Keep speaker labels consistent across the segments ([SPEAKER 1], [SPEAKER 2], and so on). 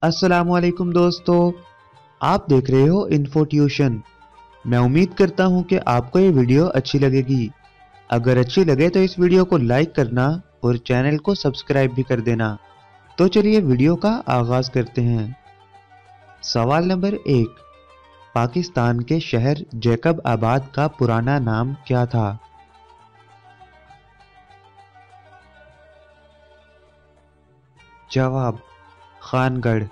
[SPEAKER 1] अस्सलामुअलैकुम दोस्तों, आप देख रहे हो इन्फो ट्यूशन। मैं उम्मीद करता हूं कि आपको ये वीडियो अच्छी लगेगी। अगर अच्छी लगे तो इस वीडियो को लाइक करना और चैनल को सब्सक्राइब भी कर देना। तो चलिए वीडियो का आगाज करते हैं। सवाल नंबर 1, पाकिस्तान के शहर जैकब आबाद का पुराना नाम क्या था? जवाब, खानगढ़।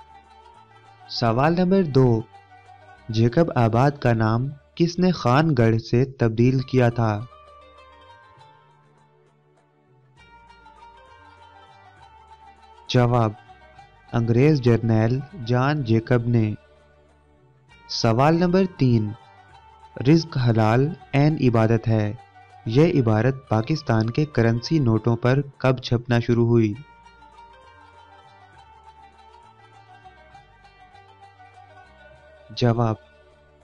[SPEAKER 1] सवाल नंबर 2, जैकब आबाद का नाम किसने खानगढ़ से तब्दील किया था? जवाब, अंग्रेज जर्नैल जॉन जैकब ने। सवाल नंबर 3, रिज़्क हलाल ऐन इबादत है, यह इबारत पाकिस्तान के करेंसी नोटों पर कब छपना शुरू हुई? जवाब,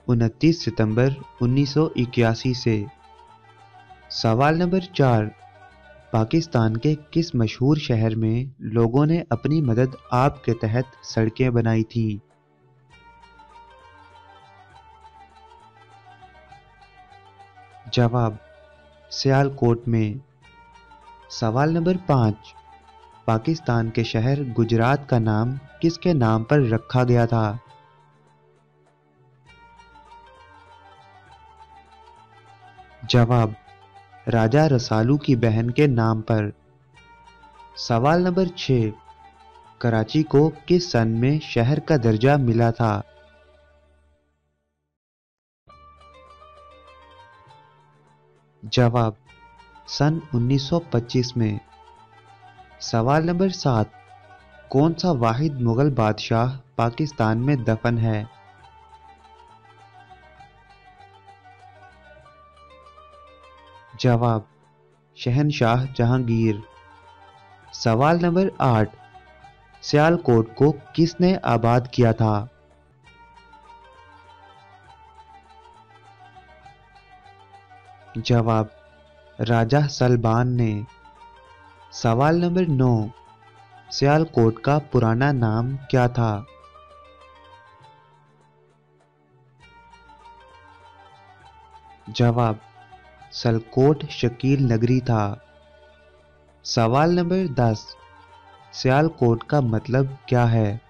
[SPEAKER 1] 29 सितंबर 1981 से। सवाल नंबर 4, पाकिस्तान के किस मशहूर शहर में लोगों ने अपनी मदद आप के तहत सड़कें बनाई थीं? जवाब, सियालकोट में। सवाल नंबर 5, पाकिस्तान के शहर गुजरात का नाम किसके नाम पर रखा गया था? जवाब, राजा रसालू की बहन के नाम पर। सवाल नंबर 6, कराची को किस सन में शहर का दर्जा मिला था? जवाब, सन 1925 में। सवाल नंबर 7, कौन सा वाहिद मुगल बादशाह पाकिस्तान में दफन है? जवाब, शहनशाह जहांगीर। सवाल नंबर 8, सियालकोट को किसने आबाद किया था? जवाब, राजा सलबान ने। सवाल नंबर 9, सियालकोट का पुराना नाम क्या था? जवाब, सलकोट शकील नगरी था। सवाल नंबर 10, सियालकोट का मतलब क्या है?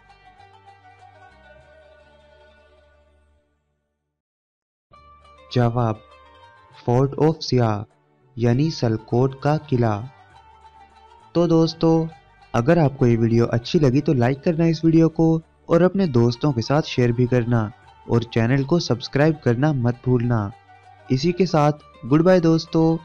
[SPEAKER 1] जवाब, फोर्ट ऑफ सियाह यानी सलकोट का किला। तो दोस्तों, अगर आपको ये वीडियो अच्छी लगी तो लाइक करना इस वीडियो को, और अपने दोस्तों के साथ शेयर भी करना, और चैनल को सब्सक्राइब करना मत भूलना। इसी के साथ गुड बाय दोस्तों।